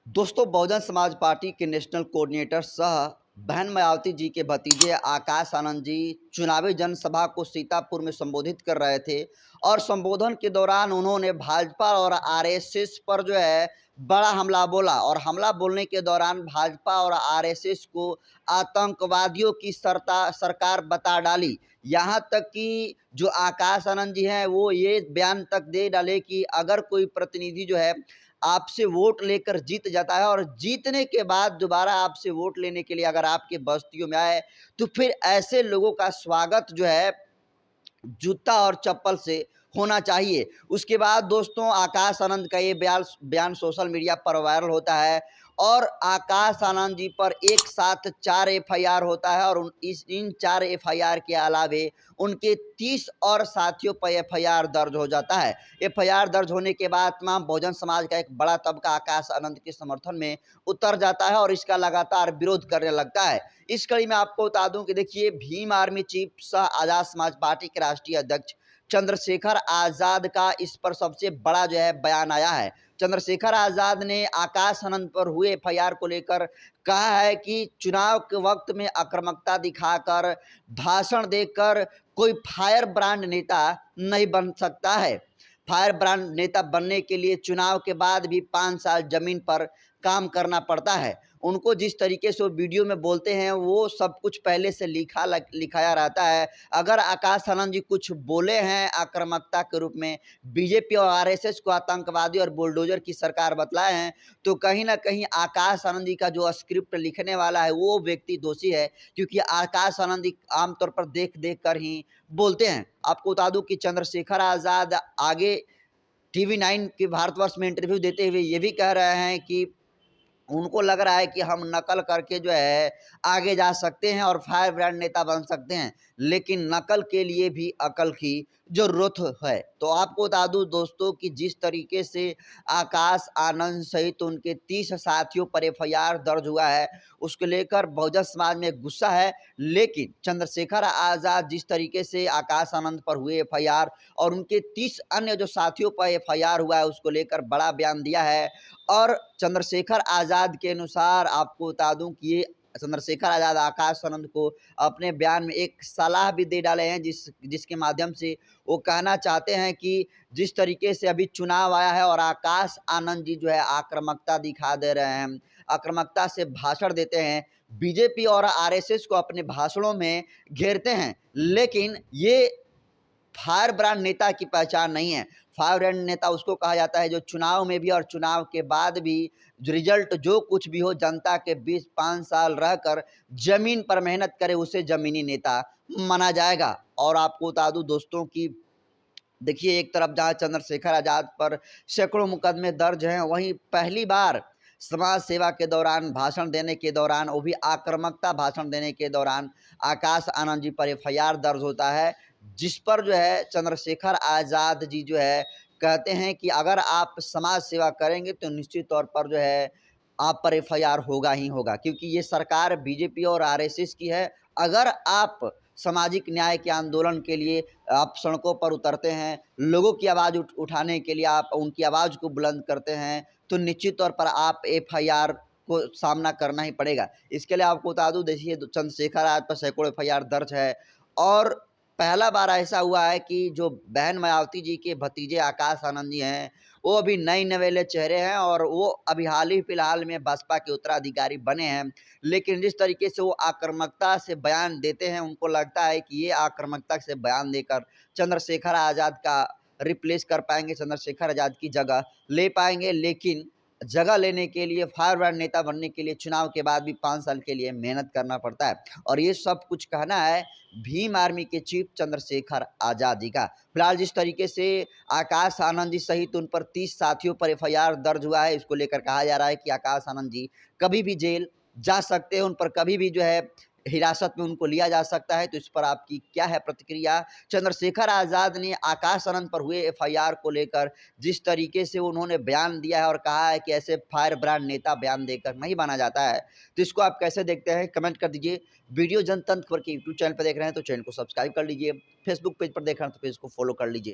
दोस्तों, बहुजन समाज पार्टी के national coordinator सह बहन मायावती जी के भतीजे आकाश आनंद जी चुनावी जनसभा को सीतापुर में संबोधित कर रहे थे और संबोधन के दौरान उन्होंने भाजपा और आरएसएस पर जो है बड़ा हमला बोला और हमला बोलने के दौरान भाजपा और आरएसएस को आतंकवादियों की सरकार बता डाली। यहाँ तक कि जो आकाश आनंद जी हैं वो ये बयान तक दे डाले कि अगर कोई प्रतिनिधि जो है आपसे वोट लेकर जीत जाता है और जीतने के बाद दोबारा आपसे वोट लेने के लिए अगर आपके बस्तियों में आए, तो फिर ऐसे लोगों का स्वागत जो है जूता और चप्पल से होना चाहिए। उसके बाद दोस्तों आकाश आनंद का ये बयान सोशल मीडिया पर वायरल होता है और आकाश आनंद जी पर एक साथ 4 एफआईआर होता है और इन 4 एफआईआर के अलावे उनके 30 और साथियों पर एफआईआर दर्ज हो जाता है। एफआईआर दर्ज होने के बाद तमाम बहुजन समाज का एक बड़ा तबका आकाश आनंद के समर्थन में उतर जाता है और इसका लगातार विरोध करने लगता है। इस कड़ी में आपको बता दूं कि देखिए भीम आर्मी चीफ सह आजाद समाज पार्टी के राष्ट्रीय अध्यक्ष चंद्रशेखर आजाद का इस पर सबसे बड़ा जो है बयान आया है। चंद्रशेखर आजाद ने आकाश आनंद पर हुए एफआईआर को लेकर कहा है कि चुनाव के वक्त में आक्रामकता दिखाकर भाषण देकर कोई फायर ब्रांड नेता नहीं बन सकता है। फायर ब्रांड नेता बनने के लिए चुनाव के बाद भी 5 साल जमीन पर काम करना पड़ता है। उनको जिस तरीके से वो वीडियो में बोलते हैं वो सब कुछ पहले से लिखाया रहता है। अगर आकाश आनंद जी कुछ बोले हैं आक्रामकता के रूप में, बीजेपी और आरएसएस को आतंकवादी और बुलडोजर की सरकार बतलाए हैं, तो कहीं न कहीं आकाश आनंद जी का जो स्क्रिप्ट लिखने वाला है वो व्यक्ति दोषी है, क्योंकि आकाश आनंद जी आमतौर पर देख-देख कर ही बोलते हैं। आपको बता दूं कि चंद्रशेखर आज़ाद आगे टीवी 9 के भारतवर्ष में इंटरव्यू देते हुए ये भी कह रहे हैं कि उनको लग रहा है कि हम नकल करके जो है आगे जा सकते हैं और फायर ब्रांड नेता बन सकते हैं, लेकिन नकल के लिए भी अकल की ज़रूरत है। तो आपको बता दूं दोस्तों कि जिस तरीके से आकाश आनंद सहित उनके 30 साथियों पर एफआईआर दर्ज हुआ है, उसको लेकर बहुजन समाज में गुस्सा है। लेकिन चंद्रशेखर आज़ाद जिस तरीके से आकाश आनंद पर हुए एफआईआर और उनके 30 अन्य जो साथियों पर एफआईआर हुआ है उसको लेकर बड़ा बयान दिया है। और चंद्रशेखर आज़ाद के अनुसार आपको बता दूं कि ये चंद्रशेखर आज़ाद आकाश आनंद को अपने बयान में एक सलाह भी दे डाले हैं जिसके माध्यम से वो कहना चाहते हैं कि जिस तरीके से अभी चुनाव आया है और आकाश आनंद जी जो है आक्रामकता दिखा दे रहे हैं, आक्रामकता से भाषण देते हैं, बीजेपी और आरएसएस को अपने भाषणों में घेरते हैं, लेकिन ये फायर ब्रांड नेता की पहचान नहीं है। फायर ब्रांड नेता उसको कहा जाता है जो चुनाव में भी और चुनाव के बाद भी रिजल्ट जो कुछ भी हो जनता के बीच 5 साल रहकर जमीन पर मेहनत करे, उसे जमीनी नेता माना जाएगा। और आपको बता दूं दोस्तों कि देखिए एक तरफ जहाँ चंद्रशेखर आज़ाद पर सैकड़ों मुकदमे दर्ज हैं, वहीं पहली बार समाज सेवा के दौरान भाषण देने के दौरान, वो भी आक्रामकता भाषण देने के दौरान आकाश आनंद जी पर एफआईआर दर्ज होता है, जिस पर जो है चंद्रशेखर आज़ाद जी जो है कहते हैं कि अगर आप समाज सेवा करेंगे तो निश्चित तौर पर जो है आप पर एफआईआर होगा ही होगा, क्योंकि ये सरकार बीजेपी और आरएसएस की है। अगर आप सामाजिक न्याय के आंदोलन के लिए आप सड़कों पर उतरते हैं, लोगों की आवाज़ उठाने के लिए आप उनकी आवाज़ को बुलंद करते हैं, तो निश्चित तौर पर आप एफआईआर को सामना करना ही पड़ेगा। इसके लिए आपको बता दूं देखिए चंद्रशेखर आज पर सैकड़ों एफआईआर दर्ज है और पहला बार ऐसा हुआ है कि जो बहन मायावती जी के भतीजे आकाश आनंद जी हैं, वो अभी नए नवेले चेहरे हैं और वो अभी हाल ही फिलहाल में बसपा के उत्तराधिकारी बने हैं। लेकिन जिस तरीके से वो आक्रामकता से बयान देते हैं, उनको लगता है कि ये आक्रामकता से बयान देकर चंद्रशेखर आज़ाद का रिप्लेस कर पाएँगे, चंद्रशेखर आज़ाद की जगह ले पाएँगे। लेकिन जगह लेने के लिए, फायर ब्रांड नेता बनने के लिए चुनाव के बाद भी 5 साल के लिए मेहनत करना पड़ता है और ये सब कुछ कहना है भीम आर्मी के चीफ चंद्रशेखर आज़ाद जी का। फिलहाल जिस तरीके से आकाश आनंद जी सहित उन पर 30 साथियों पर एफआईआर दर्ज हुआ है, इसको लेकर कहा जा रहा है कि आकाश आनंद जी कभी भी जेल जा सकते हैं, उन पर कभी भी जो है हिरासत में उनको लिया जा सकता है। तो इस पर आपकी क्या है प्रतिक्रिया? चंद्रशेखर आज़ाद ने आकाश आनंद पर हुए एफआईआर को लेकर जिस तरीके से उन्होंने बयान दिया है और कहा है कि ऐसे फायर ब्रांड नेता बयान देकर नहीं बना जाता है, तो इसको आप कैसे देखते हैं? कमेंट कर दीजिए। वीडियो जनतंत्र खबर के यूट्यूब चैनल पर देख रहे हैं तो चैनल को सब्सक्राइब कर लीजिए, फेसबुक पेज पर देख रहे हैं तो पेज को फॉलो कर लीजिए।